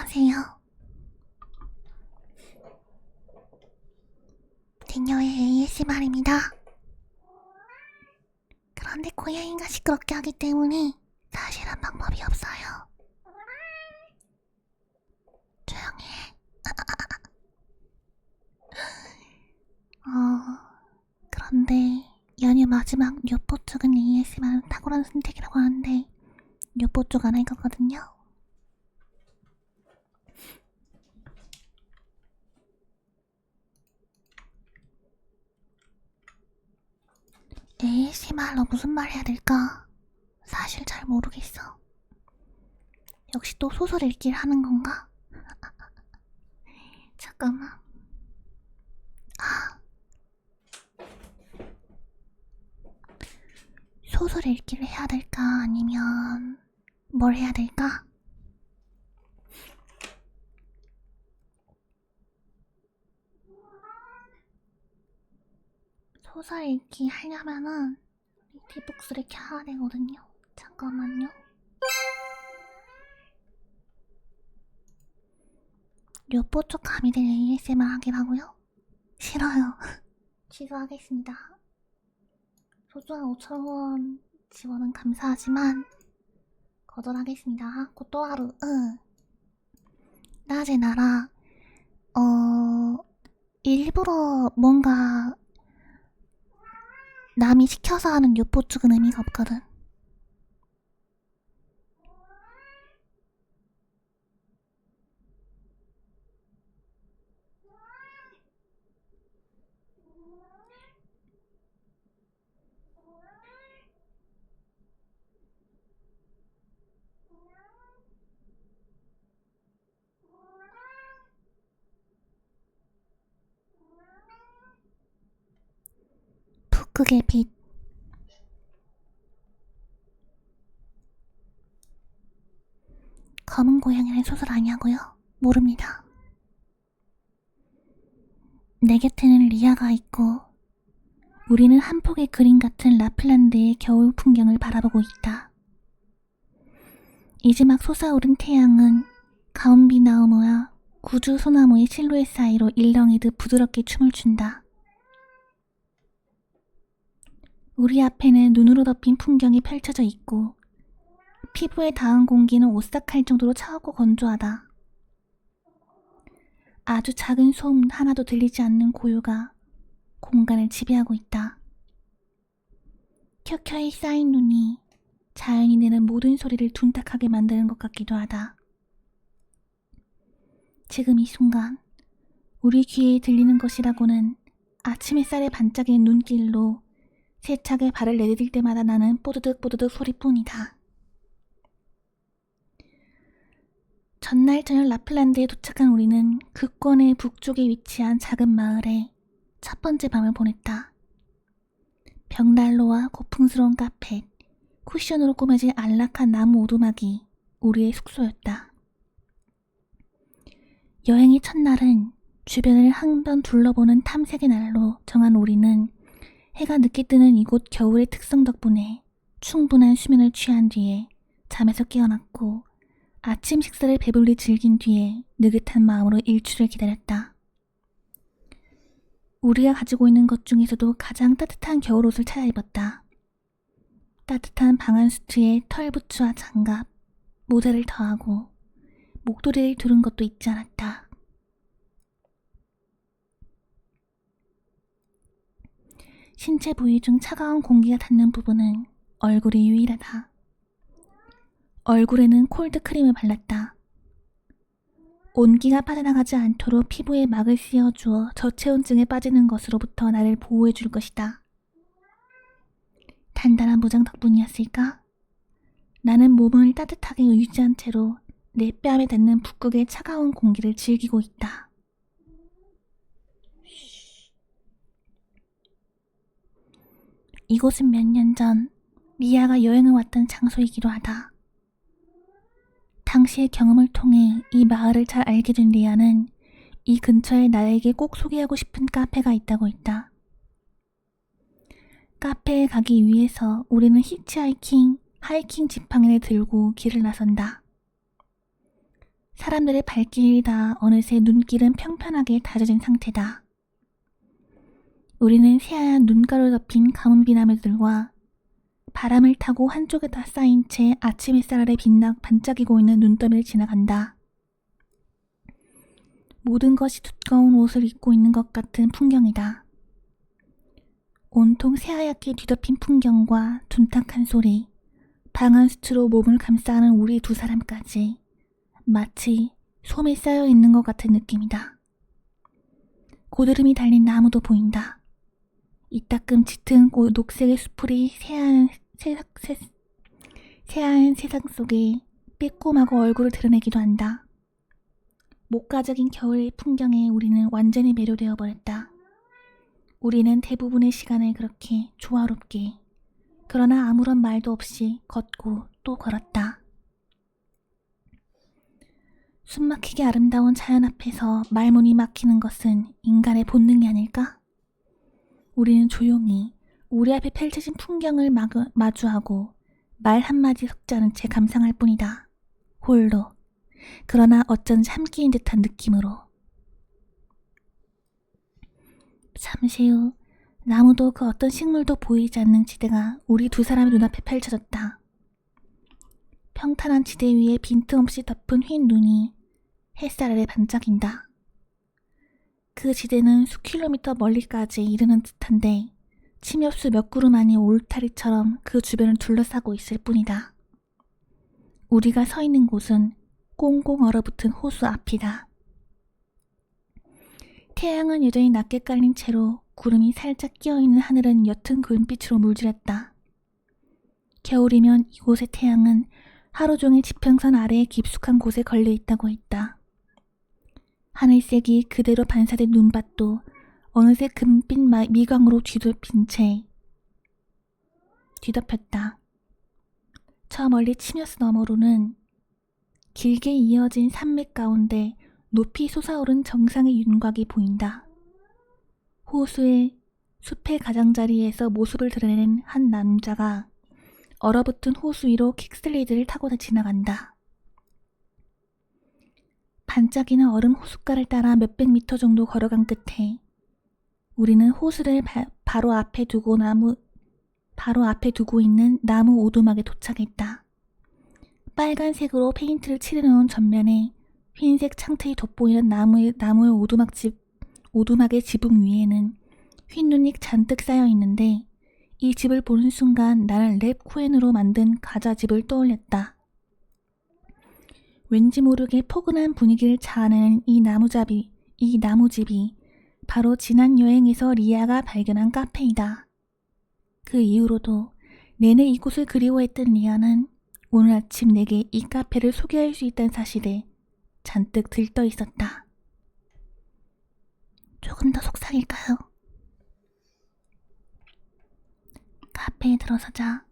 안녕하세요. 딩녀의 ASMR입니다. 그런데 고양이가 시끄럽게 하기 때문에 사실은 방법이 없어요. 조용히 해. 그런데 연휴 마지막 요뽀 쪽은 ASMR은 탁월한 선택이라고 하는데 요뽀 쪽 안 할 거거든요. ASMR로 무슨 말 해야 될까? 사실 잘 모르겠어. 역시 또 소설 읽기를 하는 건가? 잠깐만. 소설 읽기를 해야 될까? 아니면 뭘 해야 될까? 소설 읽기 하려면은 리티북스를 켜야 되거든요. 잠깐만요. 요뽀 쪽 가미된 ASMR 하기라고요? 싫어요. 취소하겠습니다. 소중한 5,000원 지원은 감사하지만 거절하겠습니다. 고토하루. 낮에 나라 일부러 뭔가 남이 시켜서 하는 요뽀 쪽은 의미가 없거든. 북극의 빛. 검은 고양이는 소설 아니냐고요? 모릅니다. 내 곁에는 리아가 있고 우리는 한 폭의 그림 같은 라플란드의 겨울 풍경을 바라보고 있다. 이제 막 솟아오른 태양은 가온비 나무와 구주 소나무의 실루엣 사이로 일렁이듯 부드럽게 춤을 춘다. 우리 앞에는 눈으로 덮인 풍경이 펼쳐져 있고 피부에 닿은 공기는 오싹할 정도로 차갑고 건조하다. 아주 작은 소음 하나도 들리지 않는 고요가 공간을 지배하고 있다. 켜켜이 쌓인 눈이 자연이 내는 모든 소리를 둔탁하게 만드는 것 같기도 하다. 지금 이 순간 우리 귀에 들리는 것이라고는 아침 햇살에 반짝이는 눈길로 세차게 발을 내디딜 때마다 나는 뽀드득 뽀드득 소리뿐이다. 전날 저녁 라플란드에 도착한 우리는 극권의 북쪽에 위치한 작은 마을에 첫 번째 밤을 보냈다. 벽난로와 고풍스러운 카펫, 쿠션으로 꾸며진 안락한 나무 오두막이 우리의 숙소였다. 여행의 첫날은 주변을 한번 둘러보는 탐색의 날로 정한 우리는 해가 늦게 뜨는 이곳 겨울의 특성 덕분에 충분한 수면을 취한 뒤에 잠에서 깨어났고 아침 식사를 배불리 즐긴 뒤에 느긋한 마음으로 일출을 기다렸다. 우리가 가지고 있는 것 중에서도 가장 따뜻한 겨울옷을 차려입었다. 따뜻한 방한 수트에 털부츠와 장갑, 모자를 더하고 목도리를 두른 것도 잊지 않았다. 신체 부위 중 차가운 공기가 닿는 부분은 얼굴이 유일하다. 얼굴에는 콜드 크림을 발랐다. 온기가 빠져나가지 않도록 피부에 막을 씌워주어 저체온증에 빠지는 것으로부터 나를 보호해줄 것이다. 단단한 무장 덕분이었을까? 나는 몸을 따뜻하게 유지한 채로 내 뺨에 닿는 북극의 차가운 공기를 즐기고 있다. 이곳은 몇 년 전 리아가 여행을 왔던 장소이기도 하다. 당시의 경험을 통해 이 마을을 잘 알게 된 리아는 이 근처에 나에게 꼭 소개하고 싶은 카페가 있다고 했다. 카페에 가기 위해서 우리는 히치하이킹, 하이킹 지팡이를 들고 길을 나선다. 사람들의 발길이 다 어느새 눈길은 평평하게 다져진 상태다. 우리는 새하얀 눈가루 덮인 가뭄비 나무들과 바람을 타고 한쪽에다 쌓인 채 아침 햇살 아래 반짝이고 있는 눈더미를 지나간다. 모든 것이 두꺼운 옷을 입고 있는 것 같은 풍경이다. 온통 새하얗게 뒤덮인 풍경과 둔탁한 소리, 방한 수트로 몸을 감싸는 우리 두 사람까지 마치 솜에 쌓여 있는 것 같은 느낌이다. 고드름이 달린 나무도 보인다. 이따금 짙은 녹색의 수풀이 새하얀 세상 속에 빼꼼하고 얼굴을 드러내기도 한다. 목가적인 겨울의 풍경에 우리는 완전히 매료되어 버렸다. 우리는 대부분의 시간을 그렇게 조화롭게, 그러나 아무런 말도 없이 걷고 또 걸었다. 숨막히게 아름다운 자연 앞에서 말문이 막히는 것은 인간의 본능이 아닐까? 우리는 조용히 우리 앞에 펼쳐진 풍경을 마주하고 말 한마디 섞지 않은 채 감상할 뿐이다. 홀로. 그러나 어쩐지 함께인 듯한 느낌으로. 잠시 후 나무도 그 어떤 식물도 보이지 않는 지대가 우리 두 사람의 눈앞에 펼쳐졌다. 평탄한 지대 위에 빈틈없이 덮은 흰 눈이 햇살 아래 반짝인다. 그 지대는 수킬로미터 멀리까지 이르는 듯한데 침엽수 몇 그루 아닌 울타리처럼 그 주변을 둘러싸고 있을 뿐이다. 우리가 서 있는 곳은 꽁꽁 얼어붙은 호수 앞이다. 태양은 여전히 낮게 깔린 채로 구름이 살짝 끼어있는 하늘은 옅은 금빛으로 물들였다. 겨울이면 이곳의 태양은 하루 종일 지평선 아래의 깊숙한 곳에 걸려 있다고 했다. 하늘색이 그대로 반사된 눈밭도 어느새 금빛 미광으로 뒤덮인 채 뒤덮였다. 저 멀리 침여수 너머로는 길게 이어진 산맥 가운데 높이 솟아오른 정상의 윤곽이 보인다. 호수의 숲의 가장자리에서 모습을 드러내는 한 남자가 얼어붙은 호수 위로 킥슬레이드를 타고 지나간다. 반짝이는 얼음 호숫가를 따라 몇백 미터 정도 걸어간 끝에 우리는 호수를 바로 앞에 두고 있는 나무 오두막에 도착했다. 빨간색으로 페인트를 칠해놓은 전면에 흰색 창틀이 돋보이는 나무의 오두막의 지붕 위에는 흰 눈이 잔뜩 쌓여 있는데 이 집을 보는 순간 나는 랩 코엔으로 만든 가자집을 떠올렸다. 왠지 모르게 포근한 분위기를 자아내는 이 나무집이 바로 지난 여행에서 리아가 발견한 카페이다. 그 이후로도 내내 이곳을 그리워했던 리아는 오늘 아침 내게 이 카페를 소개할 수 있다는 사실에 잔뜩 들떠 있었다. 조금 더 속삭일까요? 카페에 들어서자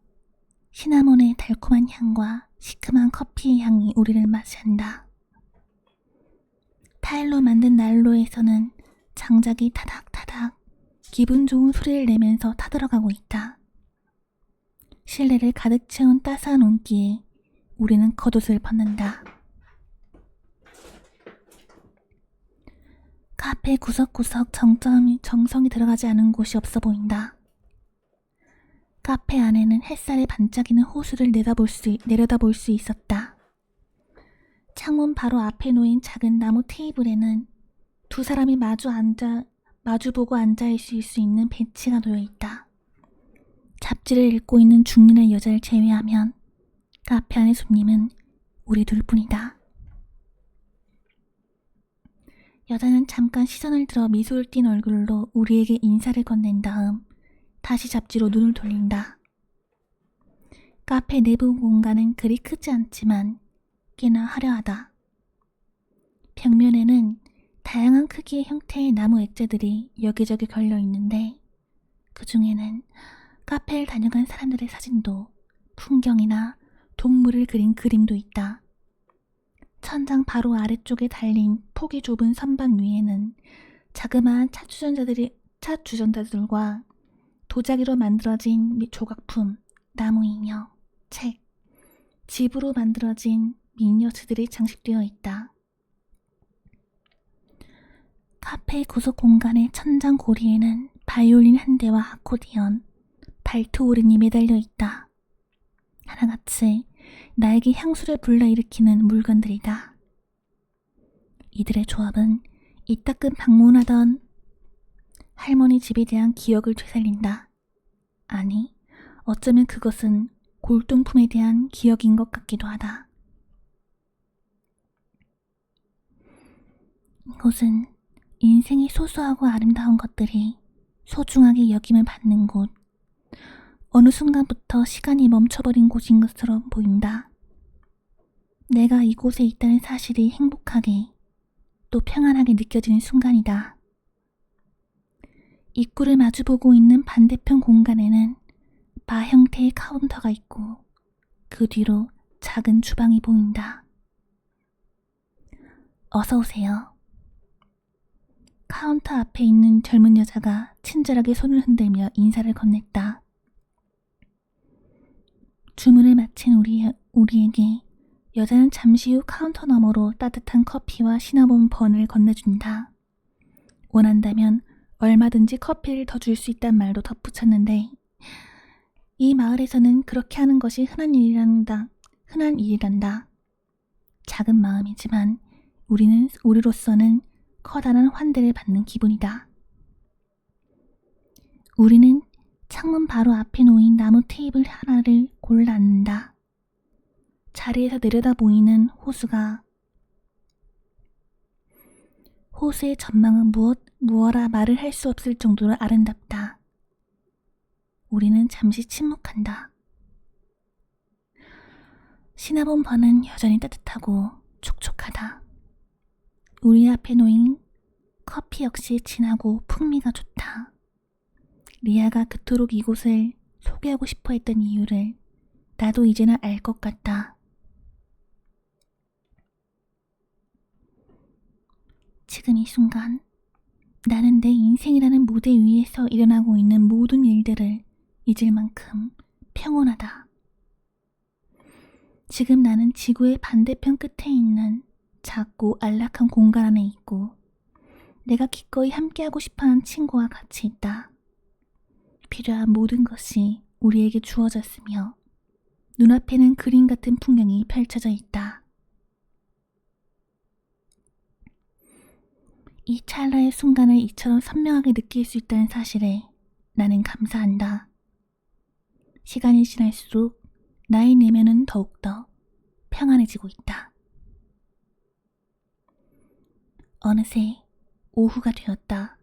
시나몬의 달콤한 향과 시큼한 커피의 향이 우리를 맞이한다. 타일로 만든 난로에서는 장작이 타닥타닥 기분 좋은 소리를 내면서 타들어가고 있다. 실내를 가득 채운 따스한 온기에 우리는 겉옷을 벗는다. 카페 구석구석 정성이 들어가지 않은 곳이 없어 보인다. 카페 안에는 햇살에 반짝이는 호수를 내려다볼 수 있었다. 창문 바로 앞에 놓인 작은 나무 테이블에는 두 사람이 마주보고 앉아있을 수 있는 벤치가 놓여 있다. 잡지를 읽고 있는 중년의 여자를 제외하면 카페 안의 손님은 우리 둘뿐이다. 여자는 잠깐 시선을 들어 미소를 띤 얼굴로 우리에게 인사를 건넨 다음 다시 잡지로 눈을 돌린다. 카페 내부 공간은 그리 크지 않지만 꽤나 화려하다. 벽면에는 다양한 크기의 형태의 나무 액자들이 여기저기 걸려 있는데 그 중에는 카페를 다녀간 사람들의 사진도 풍경이나 동물을 그린 그림도 있다. 천장 바로 아래쪽에 달린 폭이 좁은 선반 위에는 자그마한 차 주전자들과 도자기로 만들어진 조각품, 나무 인형, 책, 집으로 만들어진 미니어처들이 장식되어 있다. 카페 구석 공간의 천장 고리에는 바이올린 한 대와 아코디언, 발토오른이 매달려 있다. 하나같이 나에게 향수를 불러일으키는 물건들이다. 이들의 조합은 이따금 방문하던 할머니 집에 대한 기억을 되살린다. 아니, 어쩌면 그것은 골동품에 대한 기억인 것 같기도 하다. 이곳은 인생의 소소하고 아름다운 것들이 소중하게 여김을 받는 곳. 어느 순간부터 시간이 멈춰버린 곳인 것처럼 보인다. 내가 이곳에 있다는 사실이 행복하게 또 평안하게 느껴지는 순간이다. 입구를 마주보고 있는 반대편 공간에는 바 형태의 카운터가 있고 그 뒤로 작은 주방이 보인다. 어서 오세요. 카운터 앞에 있는 젊은 여자가 친절하게 손을 흔들며 인사를 건넸다. 주문을 마친 우리에게 여자는 잠시 후 카운터 너머로 따뜻한 커피와 시나몬 번을 건네준다. 원한다면 얼마든지 커피를 더 줄 수 있단 말도 덧붙였는데 이 마을에서는 그렇게 하는 것이 흔한 일이란다. 작은 마음이지만 우리로서는 커다란 환대를 받는 기분이다. 우리는 창문 바로 앞에 놓인 나무 테이블 하나를 골라 앉는다. 자리에서 내려다 보이는 호수의 전망은 무어라 말을 할 수 없을 정도로 아름답다. 우리는 잠시 침묵한다. 시나몬 번은 여전히 따뜻하고 촉촉하다. 우리 앞에 놓인 커피 역시 진하고 풍미가 좋다. 리아가 그토록 이곳을 소개하고 싶어 했던 이유를 나도 이제는 알 것 같다. 지금 이 순간 나는 내 인생이라는 무대 위에서 일어나고 있는 모든 일들을 잊을 만큼 평온하다. 지금 나는 지구의 반대편 끝에 있는 작고 안락한 공간 안에 있고 내가 기꺼이 함께하고 싶어하는 친구와 같이 있다. 필요한 모든 것이 우리에게 주어졌으며 눈앞에는 그림 같은 풍경이 펼쳐져 있다. 이 찰나의 순간을 이처럼 선명하게 느낄 수 있다는 사실에 나는 감사한다. 시간이 지날수록 나의 내면은 더욱더 평안해지고 있다. 어느새 오후가 되었다.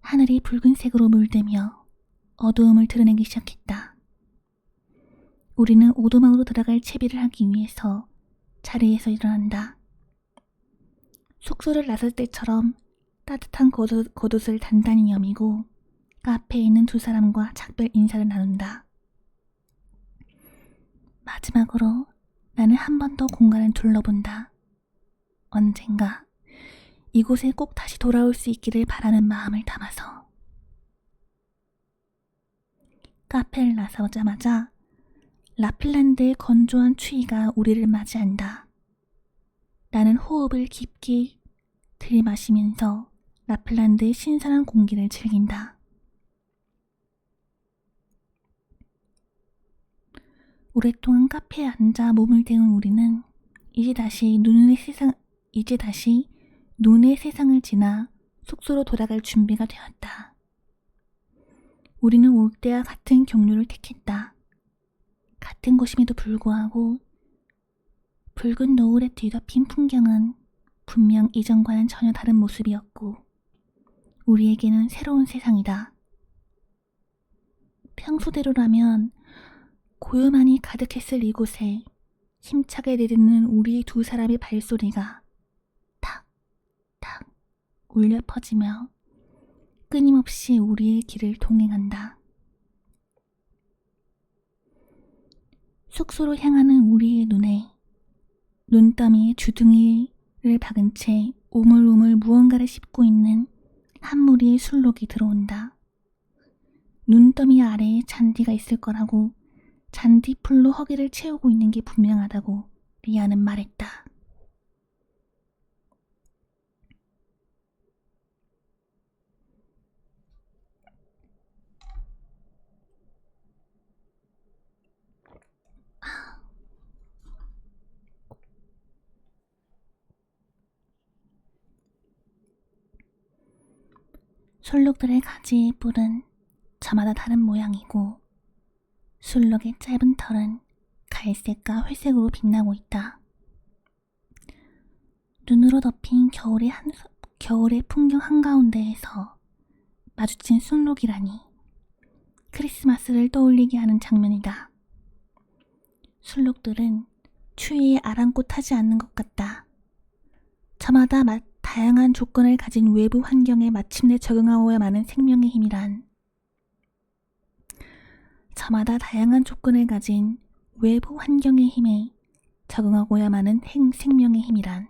하늘이 붉은색으로 물들며 어두움을 드러내기 시작했다. 우리는 오두막으로 들어갈 채비를 하기 위해서 자리에서 일어난다. 숙소를 나설 때처럼 따뜻한 겉옷을 단단히 여미고 카페에 있는 두 사람과 작별 인사를 나눈다. 마지막으로 나는 한 번 더 공간을 둘러본다. 언젠가 이곳에 꼭 다시 돌아올 수 있기를 바라는 마음을 담아서. 카페를 나서자마자 라핀란드의 건조한 추위가 우리를 맞이한다. 나는 호흡을 깊게 들이마시면서 라핀란드의 신선한 공기를 즐긴다. 오랫동안 카페에 앉아 몸을 데운 우리는 이제 다시 눈의 세상을 지나 숙소로 돌아갈 준비가 되었다. 우리는 올 때와 같은 경로를 택했다. 같은 곳임에도 불구하고 붉은 노을에 뒤덮인 풍경은 분명 이전과는 전혀 다른 모습이었고 우리에게는 새로운 세상이다. 평소대로라면 고요만이 가득했을 이곳에 힘차게 내딛는 우리 두 사람의 발소리가 탁탁 울려 퍼지며 끊임없이 우리의 길을 동행한다. 숙소로 향하는 우리의 눈에 눈더미에 주둥이를 박은 채 우물우물 무언가를 씹고 있는 한 무리의 술록이 들어온다. 눈더미 아래에 잔디가 있을 거라고 잔디풀로 허기를 채우고 있는 게 분명하다고 리아는 말했다. 술록들의 가지의 뿔은 저마다 다른 모양이고 술록의 짧은 털은 갈색과 회색으로 빛나고 있다. 눈으로 덮인 겨울의 풍경 한가운데에서 마주친 술록이라니 크리스마스를 떠올리게 하는 장면이다. 술록들은 추위에 아랑곳하지 않는 것 같다. 저마다 다양한 조건을 가진 외부 환경에 마침내 적응하고야 마는 생명의 힘이란 저마다 다양한 조건을 가진 외부 환경의 힘에 적응하고야 마는 생명의 힘이란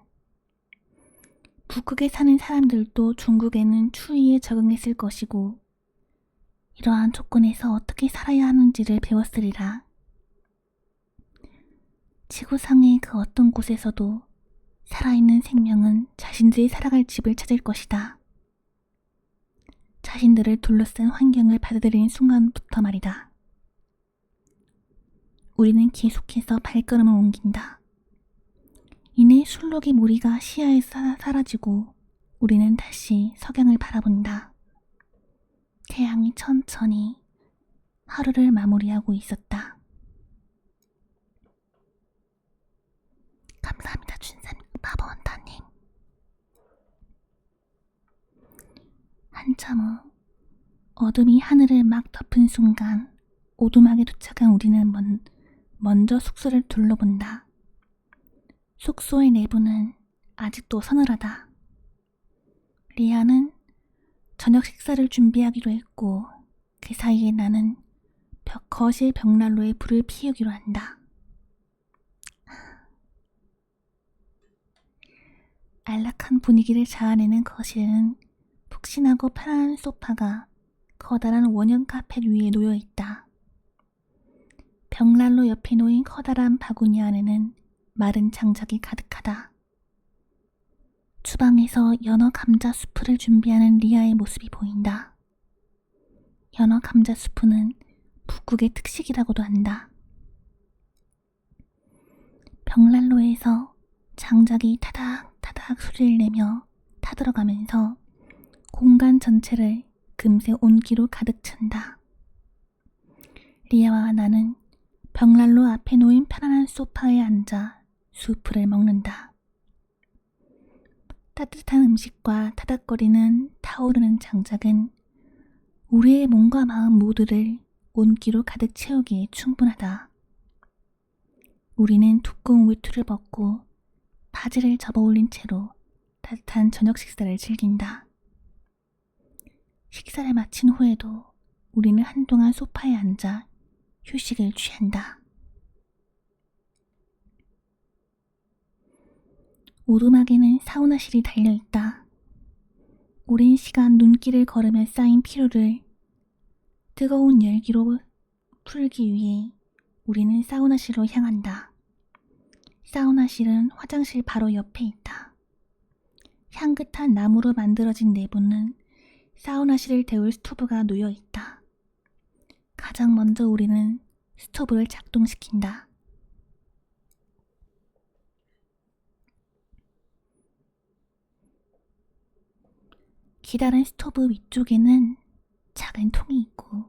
북극에 사는 사람들도 중국에는 추위에 적응했을 것이고 이러한 조건에서 어떻게 살아야 하는지를 배웠으리라. 지구상의 그 어떤 곳에서도 살아있는 생명은 자신들이 살아갈 집을 찾을 것이다. 자신들을 둘러싼 환경을 받아들이는 순간부터 말이다. 우리는 계속해서 발걸음을 옮긴다. 이내 술록의 무리가 시야에서 사라지고 우리는 다시 석양을 바라본다. 태양이 천천히 하루를 마무리하고 있었다. 감사합니다, 준사님, 바보원타님. 한참 후 어둠이 하늘을 막 덮은 순간 오두막에 도착한 우리는 먼저 숙소를 둘러본다. 숙소의 내부는 아직도 서늘하다. 리아는 저녁 식사를 준비하기로 했고 그 사이에 나는 거실 벽난로에 불을 피우기로 한다. 안락한 분위기를 자아내는 거실에는 푹신하고 편안한 소파가 커다란 원형 카펫 위에 놓여 있다. 벽난로 옆에 놓인 커다란 바구니 안에는 마른 장작이 가득하다. 주방에서 연어 감자 수프를 준비하는 리아의 모습이 보인다. 연어 감자 수프는 북극의 특식이라고도 한다. 벽난로에서 장작이 타닥타닥 소리를 내며 타들어가면서 공간 전체를 금세 온기로 가득 찬다. 리아와 나는 벽난로 앞에 놓인 편안한 소파에 앉아 수프를 먹는다. 따뜻한 음식과 타닥거리는 타오르는 장작은 우리의 몸과 마음 모두를 온기로 가득 채우기에 충분하다. 우리는 두꺼운 외투를 벗고 바지를 접어올린 채로 따뜻한 저녁 식사를 즐긴다. 식사를 마친 후에도 우리는 한동안 소파에 앉아 휴식을 취한다. 오두막에는 사우나실이 달려있다. 오랜 시간 눈길을 걸으며 쌓인 피로를 뜨거운 열기로 풀기 위해 우리는 사우나실로 향한다. 사우나실은 화장실 바로 옆에 있다. 향긋한 나무로 만들어진 내부는 사우나실을 데울 스토브가 놓여 있다. 가장 먼저 우리는 스토브를 작동시킨다. 기다란 스토브 위쪽에는 작은 통이 있고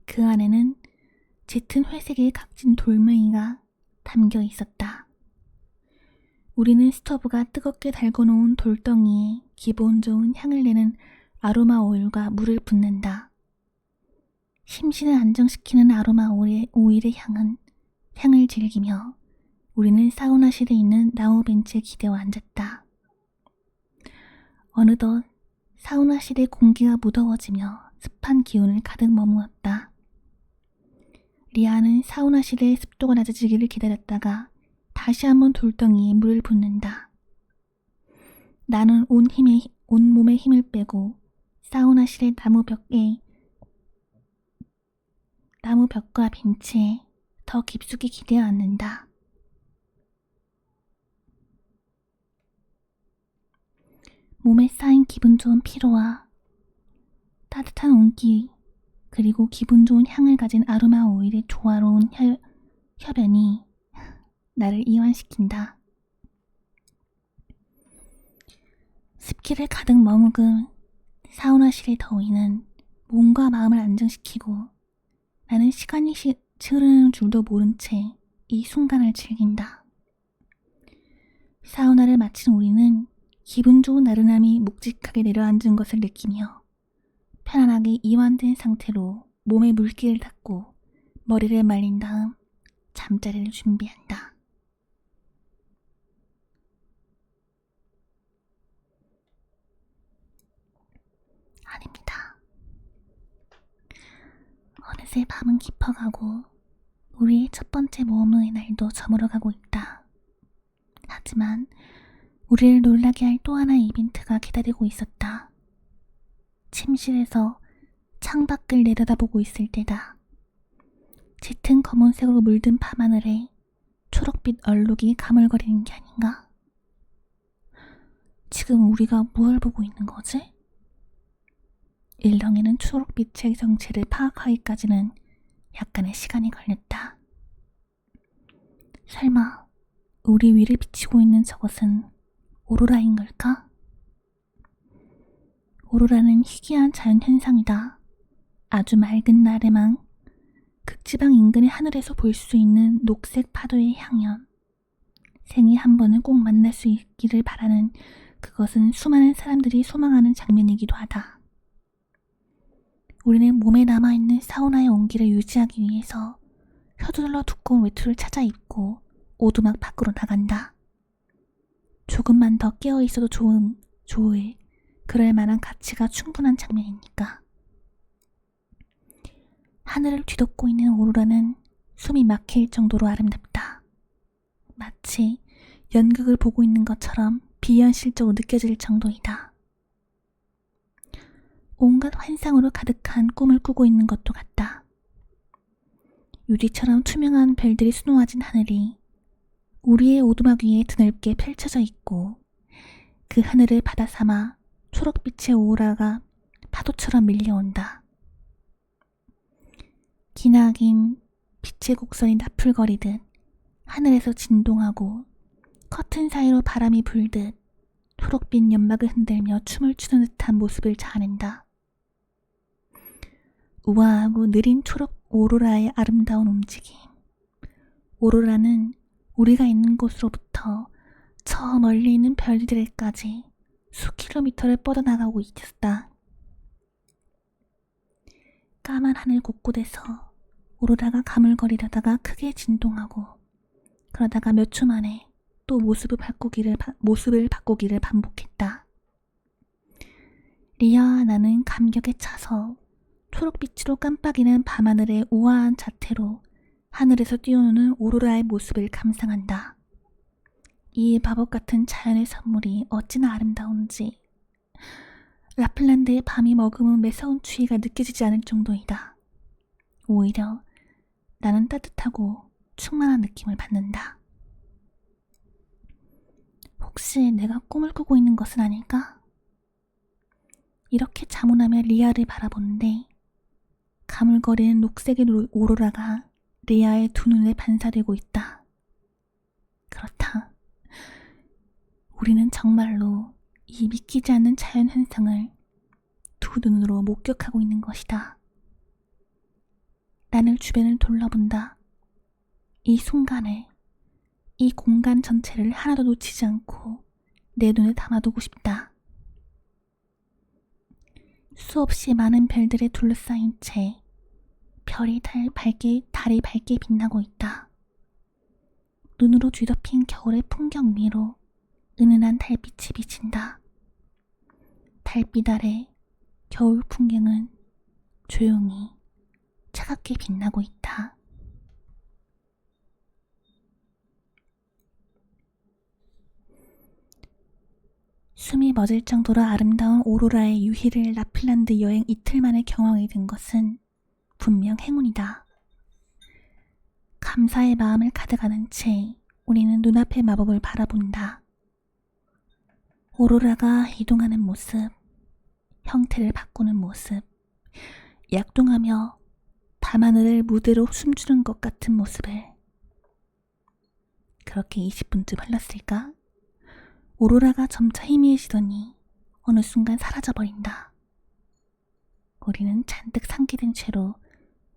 그 안에는 짙은 회색의 각진 돌멩이가 담겨 있었다. 우리는 스토브가 뜨겁게 달궈놓은 돌덩이에 기분 좋은 향을 내는 아로마 오일과 물을 붓는다. 심신을 안정시키는 아로마 오일의 향을 즐기며 우리는 사우나실에 있는 나무 벤치에 기대어 앉았다. 어느덧 사우나실의 공기가 무더워지며 습한 기운을 가득 머무었다. 리아는 사우나실의 습도가 낮아지기를 기다렸다가 다시 한번 돌덩이에 물을 붓는다. 나는 온 몸에 힘을 빼고 사우나실의 나무 벽과 벤치에 더 깊숙이 기대어 앉는다. 몸에 쌓인 기분 좋은 피로와 따뜻한 온기, 그리고 기분 좋은 향을 가진 아로마 오일의 조화로운 혈연이 나를 이완시킨다. 습기를 가득 머무은 사우나실의 더위는 몸과 마음을 안정시키고 나는 시간이 흐르는 줄도 모른 채 이 순간을 즐긴다. 사우나를 마친 우리는 기분 좋은 나른함이 묵직하게 내려앉은 것을 느끼며 편안하게 이완된 상태로 몸에 물기를 닦고 머리를 말린 다음 잠자리를 준비한다. 아닙니다. 어느새 밤은 깊어가고 우리의 첫 번째 모험의 날도 저물어가고 있다. 하지만 우리를 놀라게 할 또 하나의 이벤트가 기다리고 있었다. 침실에서 창밖을 내려다보고 있을 때다. 짙은 검은색으로 물든 밤하늘에 초록빛 얼룩이 가물거리는 게 아닌가? 지금 우리가 뭘 보고 있는 거지? 일렁이는 초록빛의 정체를 파악하기까지는 약간의 시간이 걸렸다. 설마 우리 위를 비치고 있는 저것은 오로라인 걸까? 오로라는 희귀한 자연현상이다. 아주 맑은 날에만 극지방 인근의 하늘에서 볼 수 있는 녹색 파도의 향연. 생에 한 번은 꼭 만날 수 있기를 바라는 그것은 수많은 사람들이 소망하는 장면이기도 하다. 우리는 몸에 남아있는 사우나의 온기를 유지하기 위해서 혀둘러 두꺼운 외투를 찾아 입고 오두막 밖으로 나간다. 조금만 더 깨어있어도 좋을 그럴 만한 가치가 충분한 장면이니까. 하늘을 뒤덮고 있는 오로라는 숨이 막힐 정도로 아름답다. 마치 연극을 보고 있는 것처럼 비현실적으로 느껴질 정도이다. 온갖 환상으로 가득한 꿈을 꾸고 있는 것도 같다. 유리처럼 투명한 별들이 수놓아진 하늘이 우리의 오두막 위에 드넓게 펼쳐져 있고 그 하늘을 바다 삼아 초록빛의 오로라가 파도처럼 밀려온다. 기나긴 빛의 곡선이 나풀거리듯 하늘에서 진동하고 커튼 사이로 바람이 불듯 초록빛 연막을 흔들며 춤을 추는 듯한 모습을 자아낸다. 우아하고 느린 초록 오로라의 아름다운 움직임. 오로라는 우리가 있는 곳으로부터 저 멀리 있는 별들에까지 수킬로미터를 뻗어나가고 있었다. 까만 하늘 곳곳에서 오로라가 가물거리려다가 크게 진동하고 그러다가 몇 초 만에 또 모습을 바꾸기를 반복했다. 리아와 나는 감격에 차서 초록빛으로 깜빡이는 밤하늘의 우아한 자태로 하늘에서 뛰어노는 오로라의 모습을 감상한다. 이 마법 같은 자연의 선물이 어찌나 아름다운지 라플란드의 밤이 머금은 매서운 추위가 느껴지지 않을 정도이다. 오히려 나는 따뜻하고 충만한 느낌을 받는다. 혹시 내가 꿈을 꾸고 있는 것은 아닐까? 이렇게 자문하며 리아를 바라보는데 가물거리는 녹색의 오로라가 리아의 두 눈에 반사되고 있다. 그렇다. 우리는 정말로 이 믿기지 않는 자연현상을 두 눈으로 목격하고 있는 것이다. 나는 주변을 둘러본다. 이 순간에 이 공간 전체를 하나도 놓치지 않고 내 눈에 담아두고 싶다. 수없이 많은 별들에 둘러싸인 채 달이 밝게 빛나고 있다. 눈으로 뒤덮인 겨울의 풍경 위로 은은한 달빛이 비친다. 달빛 아래 겨울 풍경은 조용히 차갑게 빛나고 있다. 숨이 멎을 정도로 아름다운 오로라의 유희를 라플란드 여행 이틀 만에 경험하게 된 것은 분명 행운이다. 감사의 마음을 가득하는 채 우리는 눈앞의 마법을 바라본다. 오로라가 이동하는 모습, 형태를 바꾸는 모습, 약동하며 밤하늘을 무대로 숨주는 것 같은 모습을. 그렇게 20분쯤 흘렀을까? 오로라가 점차 희미해지더니 어느 순간 사라져버린다. 우리는 잔뜩 상기된 채로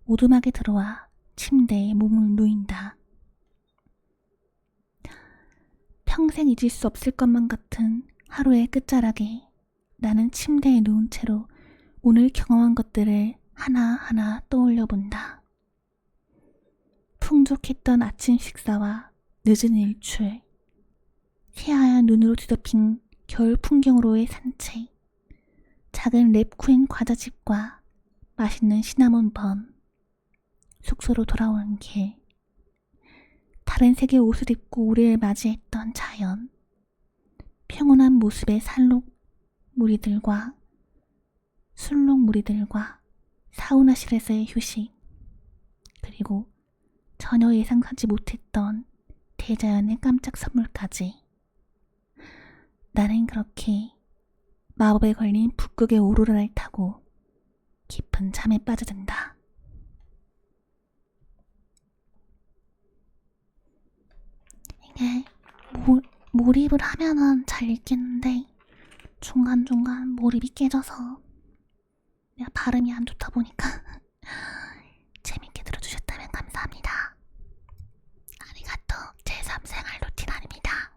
오두막에 들어와 침대에 몸을 누인다. 평생 잊을 수 없을 것만 같은 하루의 끝자락에 나는 침대에 누운 채로 오늘 경험한 것들을 하나하나 떠올려 본다. 풍족했던 아침 식사와 늦은 일출, 새하얀 눈으로 뒤덮인 겨울 풍경으로의 산책, 작은 랩쿠엔 과자집과 맛있는 시나몬 번, 숙소로 돌아오는 길, 다른 색의 옷을 입고 우리를 맞이했던 자연, 평온한 모습의 산록 무리들과 술록 무리들과 사우나실에서의 휴식, 그리고 전혀 예상하지 못했던 대자연의 깜짝 선물까지. 나는 그렇게 마법에 걸린 북극의 오로라를 타고 깊은 잠에 빠져든다. 이게 몰입을 하면은 잘 읽겠는데 중간중간 몰입이 깨져서 내가 발음이 안 좋다 보니까 재밌게 들어주셨다면 감사합니다. 아리가또. 제3생활 루틴 아닙니다.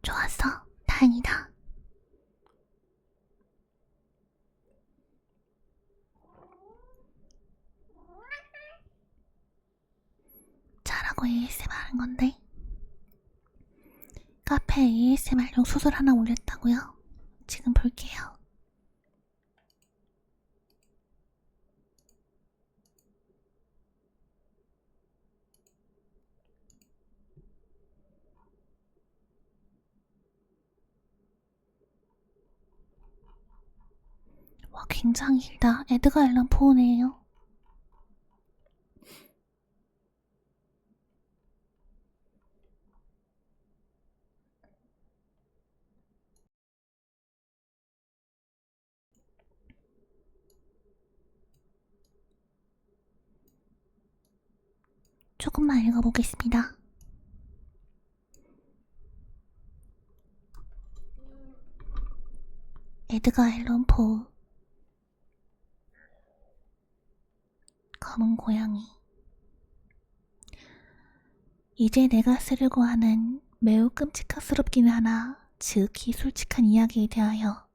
좋았어. 다행이다. 잘하고 ASMR 하는 건데 카페에 ASMR용 소설 하나 올렸다고요? 지금 볼게요. 와, 굉장히 길다. 에드가 앨런 포네요. 조금만 읽어보겠습니다. 에드가 앨런 포. 검은 고양이. 이제 내가 쓰려고 하는 매우 끔찍스럽기는 하나 지극히 솔직한 이야기에 대하여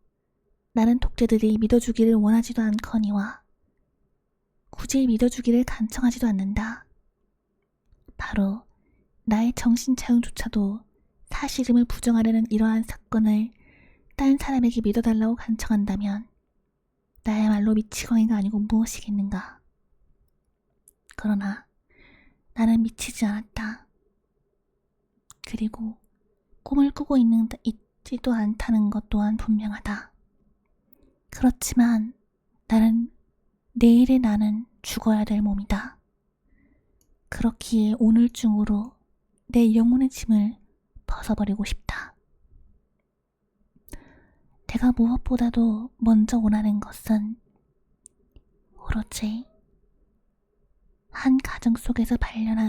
나는 독재들이 믿어주기를 원하지도 않거니와 굳이 믿어주기를 간청하지도 않는다. 바로 나의 정신자유조차도 사실임을 부정하려는 이러한 사건을 딴 사람에게 믿어달라고 간청한다면 나야말로 미치광이가 아니고 무엇이겠는가. 그러나 나는 미치지 않았다. 그리고 꿈을 꾸고 있지도 않다는 것 또한 분명하다. 그렇지만 내일의 나는 죽어야 될 몸이다. 그렇기에 오늘 중으로 내 영혼의 짐을 벗어버리고 싶다. 내가 무엇보다도 먼저 원하는 것은 오로지 한 가정 속에서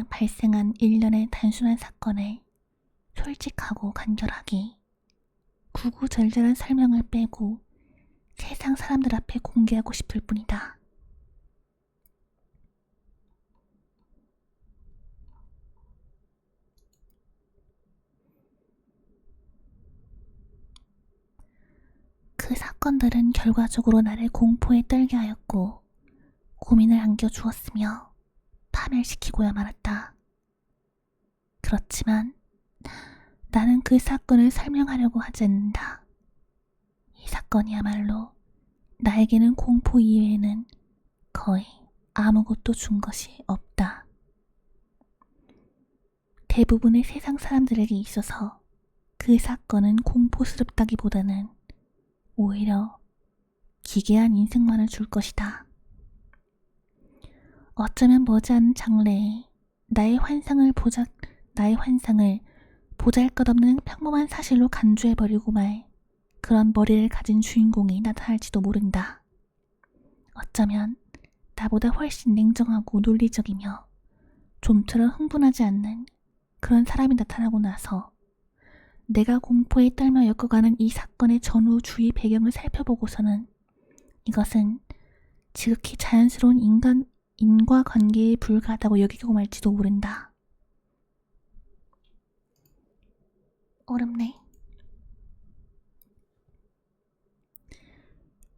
발생한 일련의 단순한 사건을 솔직하고 간결하게 구구절절한 설명을 빼고 세상 사람들 앞에 공개하고 싶을 뿐이다. 그 사건들은 결과적으로 나를 공포에 떨게 하였고 고민을 안겨주었으며 파멸시키고야 말았다. 그렇지만 나는 그 사건을 설명하려고 하지 않는다. 이 사건이야말로 나에게는 공포 이외에는 거의 아무것도 준 것이 없다. 대부분의 세상 사람들에게 있어서 그 사건은 공포스럽다기보다는 오히려 기괴한 인생만을 줄 것이다. 어쩌면 머지않은 장래에 나의 환상을 보잘것없는 평범한 사실로 간주해버리고 말 그런 머리를 가진 주인공이 나타날지도 모른다. 어쩌면 나보다 훨씬 냉정하고 논리적이며 좀처럼 흥분하지 않는 그런 사람이 나타나고 나서 내가 공포에 떨며 엮어가는 이 사건의 전후 주위 배경을 살펴보고서는 이것은 지극히 자연스러운 인과관계에 불과하다고 여기고 말지도 모른다. 어렵네.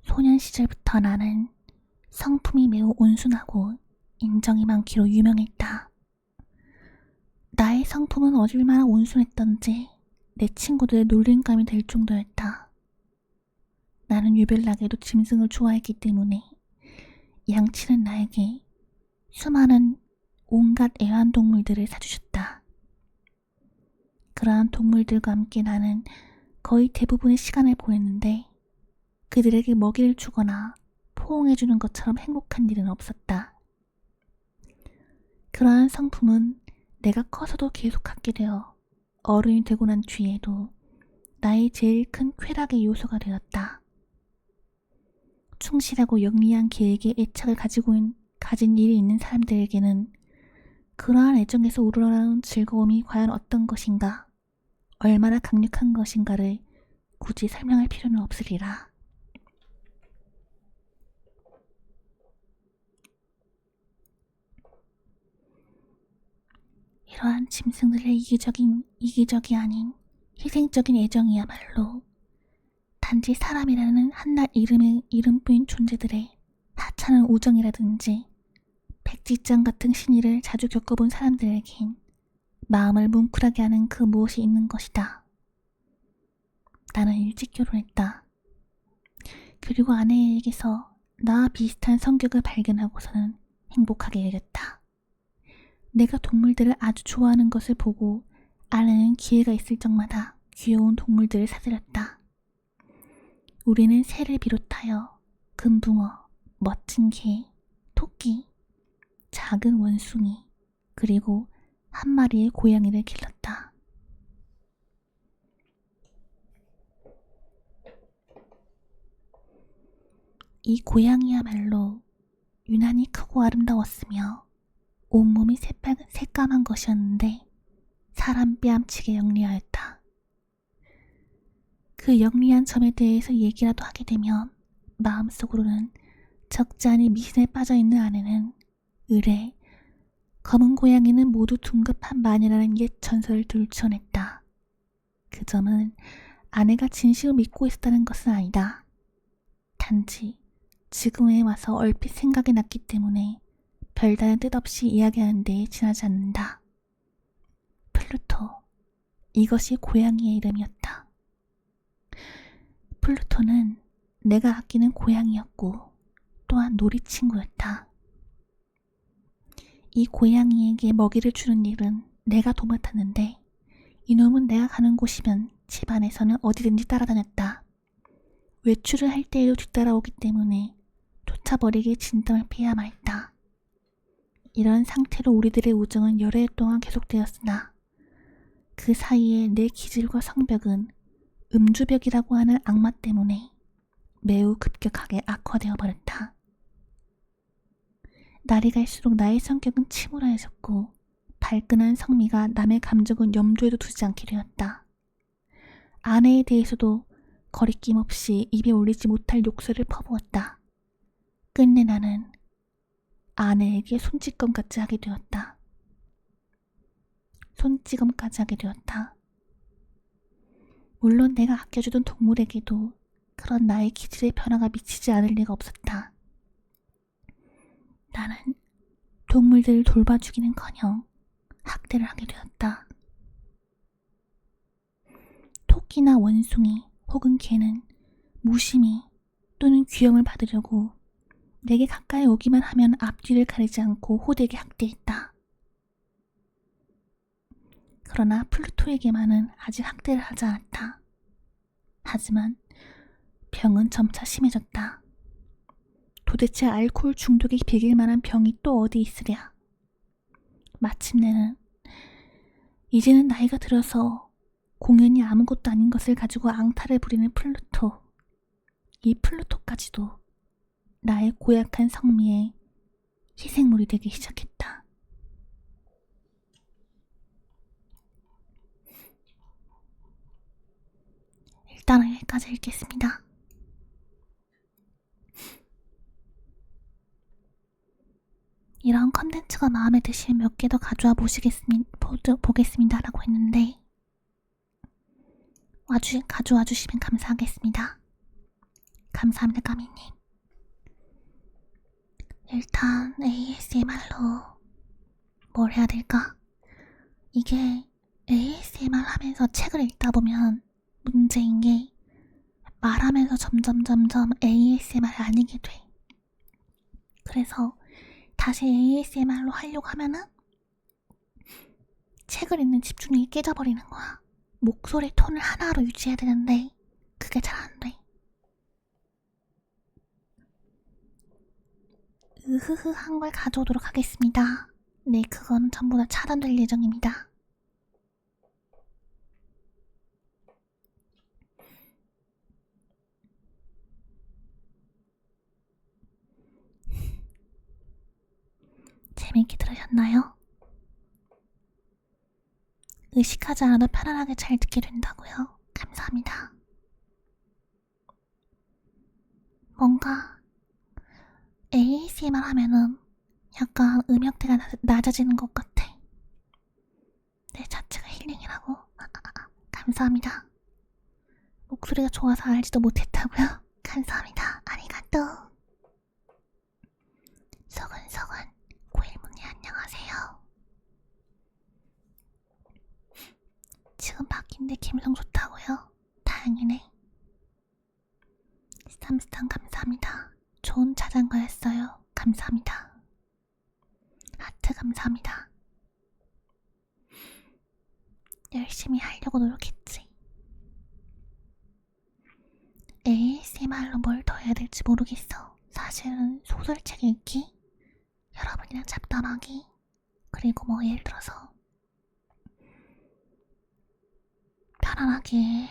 소년 시절부터 나는 성품이 매우 온순하고 인정이 많기로 유명했다. 나의 성품은 얼마나 온순했던지 내 친구들의 놀림감이 될 정도였다. 나는 유별나게도 짐승을 좋아했기 때문에 양치는 나에게 수많은 온갖 애완동물들을 사주셨다. 그러한 동물들과 함께 나는 거의 대부분의 시간을 보냈는데 그들에게 먹이를 주거나 포옹해주는 것처럼 행복한 일은 없었다. 그러한 성품은 내가 커서도 계속 갖게 되어 어른이 되고 난 뒤에도 나의 제일 큰 쾌락의 요소가 되었다. 충실하고 영리한 계획에 애착을 가진 일이 있는 사람들에게는 그러한 애정에서 우러나오는 즐거움이 과연 어떤 것인가, 얼마나 강력한 것인가를 굳이 설명할 필요는 없으리라. 이러한 짐승들의 이기적이 아닌 희생적인 애정이야말로 단지 사람이라는 한낱 이름뿐인 존재들의 하찮은 우정이라든지 백지장 같은 신의를 자주 겪어본 사람들에겐 마음을 뭉클하게 하는 그 무엇이 있는 것이다. 나는 일찍 결혼했다. 그리고 아내에게서 나와 비슷한 성격을 발견하고서는 행복하게 여겼다. 내가 동물들을 아주 좋아하는 것을 보고 아내는 기회가 있을 적마다 귀여운 동물들을 사들였다. 우리는 새를 비롯하여 금붕어, 멋진 개, 토끼, 작은 원숭이, 그리고 한 마리의 고양이를 길렀다. 이 고양이야말로 유난히 크고 아름다웠으며 온몸이 새까만 것이었는데 사람 뺨치게 영리하였다. 그 영리한 점에 대해서 얘기라도 하게 되면 마음속으로는 적지 않은 미신에 빠져있는 아내는 의뢰, 검은 고양이는 모두 둔급한 마녀라는 옛 전설을 들춰냈다. 그 점은 아내가 진실로 믿고 있었다는 것은 아니다. 단지 지금에 와서 얼핏 생각이 났기 때문에 별다른 뜻 없이 이야기하는 데에 지나지 않는다. 플루토, 이것이 고양이의 이름이었다. 플루토는 내가 아끼는 고양이였고 또한 놀이친구였다. 이 고양이에게 먹이를 주는 일은 내가 도맡았는데 이놈은 내가 가는 곳이면 집안에서는 어디든지 따라다녔다. 외출을 할 때에도 뒤따라오기 때문에 쫓아버리기에 진땀을 빼야만 했다. 이런 상태로 우리들의 우정은 여러 해 동안 계속되었으나 그 사이에 내 기질과 성벽은 음주벽이라고 하는 악마 때문에 매우 급격하게 악화되어 버렸다. 날이 갈수록 나의 성격은 침울해졌고 발끈한 성미가 남의 감정은 염두에도 두지 않게 되었다. 아내에 대해서도 거리낌 없이 입에 올리지 못할 욕설을 퍼부었다. 끝내 나는 아내에게 손찌검까지 하게 되었다. 물론 내가 아껴주던 동물에게도 그런 나의 기질의 변화가 미치지 않을 리가 없었다. 나는 동물들을 돌봐주기는커녕 학대를 하게 되었다. 토끼나 원숭이 혹은 개는 무심히 또는 귀염을 받으려고 내게 가까이 오기만 하면 앞뒤를 가리지 않고 호되게 학대했다. 그러나 플루토에게만은 아직 학대를 하지 않았다. 하지만 병은 점차 심해졌다. 도대체 알코올 중독에 비길 만한 병이 또 어디 있으랴. 마침내는 이제는 나이가 들어서 공연이 아무것도 아닌 것을 가지고 앙탈을 부리는 플루토. 이 플루토까지도 나의 고약한 성미에 희생물이 되기 시작했다. 일단은 여기까지 읽겠습니다. 이런 컨텐츠가 마음에 드시면 몇 개 더 가져와 보겠습니다 라고 했는데 가져와 주시면 감사하겠습니다. 감사합니다, 까미님. 일단 ASMR로 뭘 해야 될까? 이게 ASMR 하면서 책을 읽다 보면 문제인 게 말하면서 점점 ASMR 아니게 돼. 그래서 다시 ASMR로 하려고 하면은 책을 읽는 집중력이 깨져버리는 거야. 목소리 톤을 하나로 유지해야 되는데 그게 잘 안 돼. 으흐흐 한 걸 가져오도록 하겠습니다. 네, 그건 전부 다 차단될 예정입니다. 재미있게 들으셨나요? 의식하지 않아도 편안하게 잘 듣게 된다고요. 감사합니다. 뭔가 ASMR 하면은 약간 음역대가 낮아지는 것 같아. 내 자체가 힐링이라고? 감사합니다. 목소리가 좋아서 알지도 못했다고요? 감사합니다. 아리가또. 서근서근 고일문님 안녕하세요. 지금 바뀐데 감성 좋다고요? 다행이네. 스탐스탐 감사합니다. 좋은 자전거였어요. 감사합니다. 하트 감사합니다. 열심히 하려고 노력했지. ASMR로 뭘 더 해야 될지 모르겠어. 사실은 소설책 읽기, 여러분이랑 잡담하기, 그리고 뭐 예를 들어서 편안하게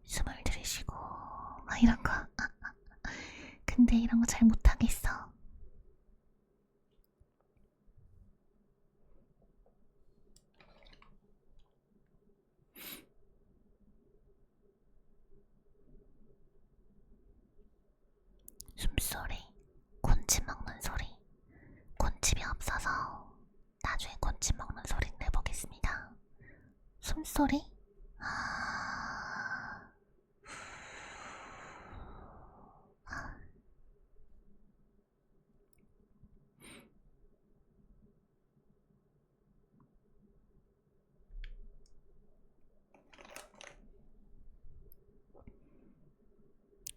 숨을 들이쉬고 막 이런 거. 근데 이런 거 잘 못하겠어. 숨소리, 곤칩 먹는 소리. 곤칩이 없어서 나중에 곤칩 먹는 소리 내보겠습니다. 숨소리?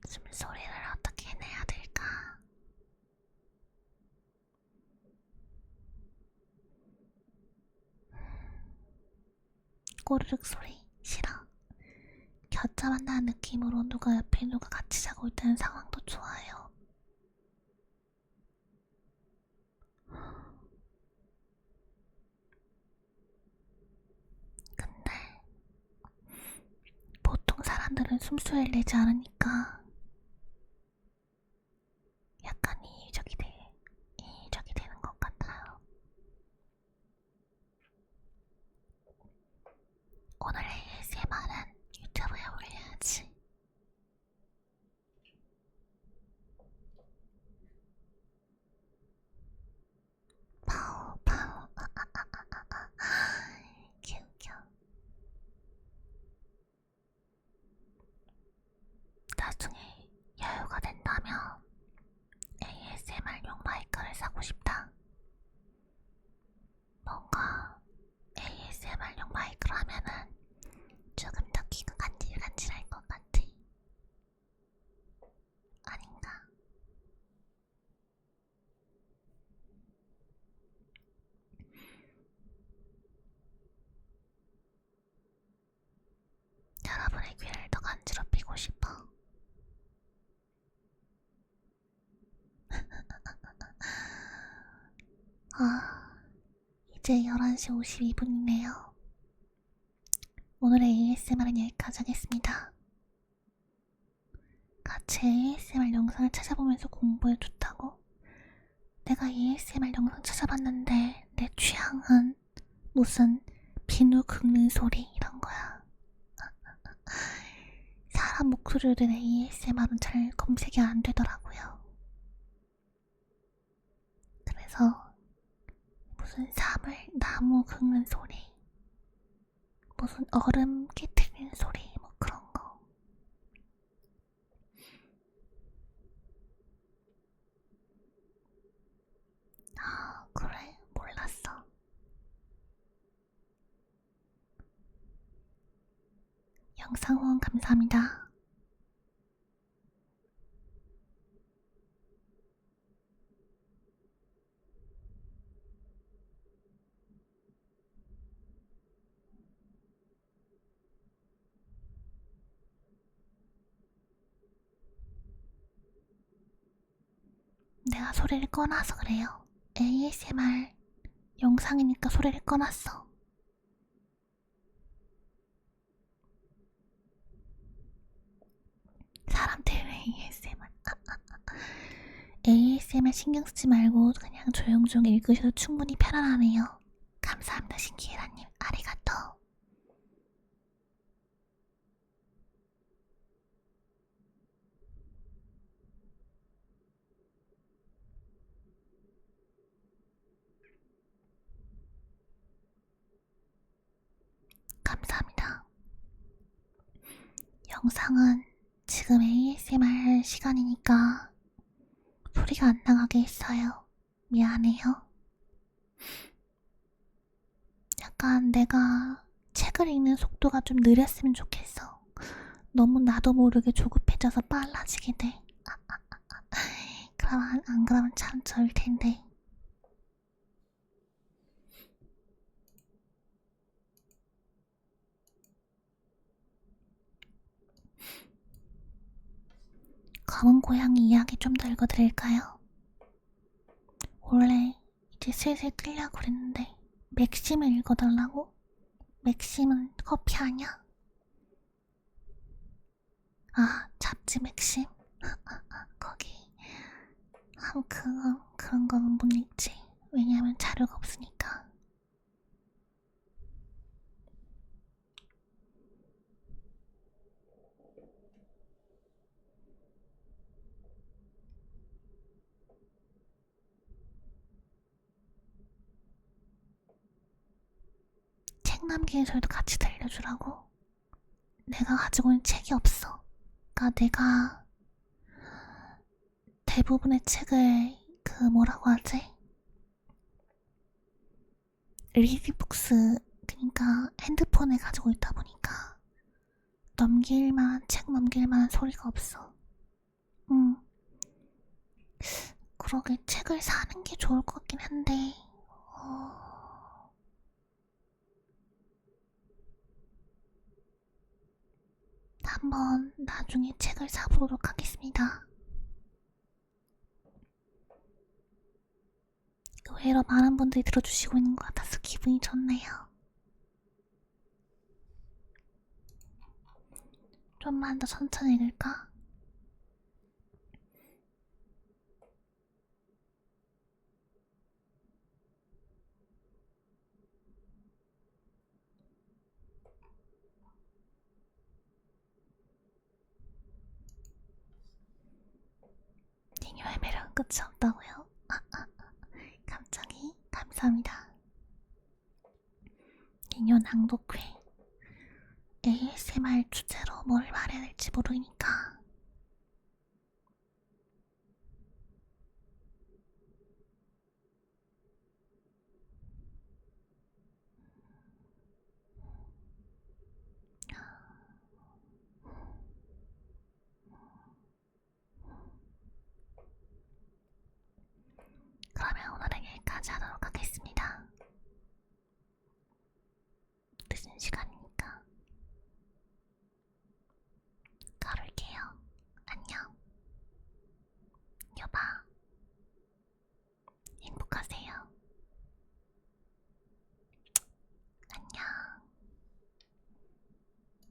숨소리를 어떻게 내야 될까? 꼬르륵 소리 싫어. 겨잠한다는 느낌으로 옆에 누가 같이 자고 있다는 상황도 좋아요. 근데 보통 사람들은 숨소리를 내지 않으니까 약간 이의적이 되는 것 같아요. 오늘 ASMR은 유튜브에 올려야지. 파오 파오 개웃겨. 나중에 여유가 된다면 ASMR용 마이크를 사고 싶다. 뭔가 ASMR용 마이크로 하면은 조금 더 귀가 간질간질할 것 같아. 아닌가? 여러분의 귀를 더 간지럽히고 싶어. 이제 11시 52분이네요. 오늘의 ASMR은 여기까지 하겠습니다. 같이 ASMR 영상을 찾아보면서 공부에 좋다고? 내가 ASMR 영상 찾아봤는데 내 취향은 무슨 비누 긁는 소리 이런 거야. 사람 목소리로 된 ASMR은 잘 검색이 안 되더라고요. 그래서 무슨 나무 긁는 소리, 무슨 얼음 깨트리는 소리 뭐 그런 거. 아, 그래? 몰랐어. 영상 후원 감사합니다. 내가 소리를 꺼놔서 그래요. ASMR 영상이니까 소리를 꺼놨어. 사람들은 ASMR 신경 쓰지 말고 그냥 조용조용 읽으셔도 충분히 편안하네요. 감사합니다, 신기해라님. 아리가또. 감사합니다. 영상은 지금 ASMR 시간이니까 소리가 안 나가게 했어요. 미안해요. 약간 내가 책을 읽는 속도가 좀 느렸으면 좋겠어. 너무 나도 모르게 조급해져서 빨라지게 돼. 그럼 안 그러면 참 좋을 텐데. 검은 고양이 이야기 좀 더 읽어드릴까요? 원래 이제 슬슬 끌려고 그랬는데 맥심을 읽어달라고? 맥심은 커피 아냐? 아, 잡지 맥심? 거기 그런 거는 못 읽지. 왜냐면 자료가 없으니까. 책 남기는 소리도 같이 들려주라고? 내가 가지고 있는 책이 없어. 그러니까 내가 대부분의 책을 뭐라고 하지? 리디북스, 그러니까 핸드폰에 가지고 있다 보니까 책 넘길만한 소리가 없어. 그러게 책을 사는 게 좋을 것 같긴 한데, 한번 나중에 책을 사보도록 하겠습니다. 의외로 많은 분들이 들어주시고 있는 것 같아서 기분이 좋네요. 좀만 더 천천히 읽을까? 딩요의 매력은 끝이 없다고요? 갑자기 감사합니다. 딩요 낭독회 ASMR 주제로 뭘 말해야 될지 모르니까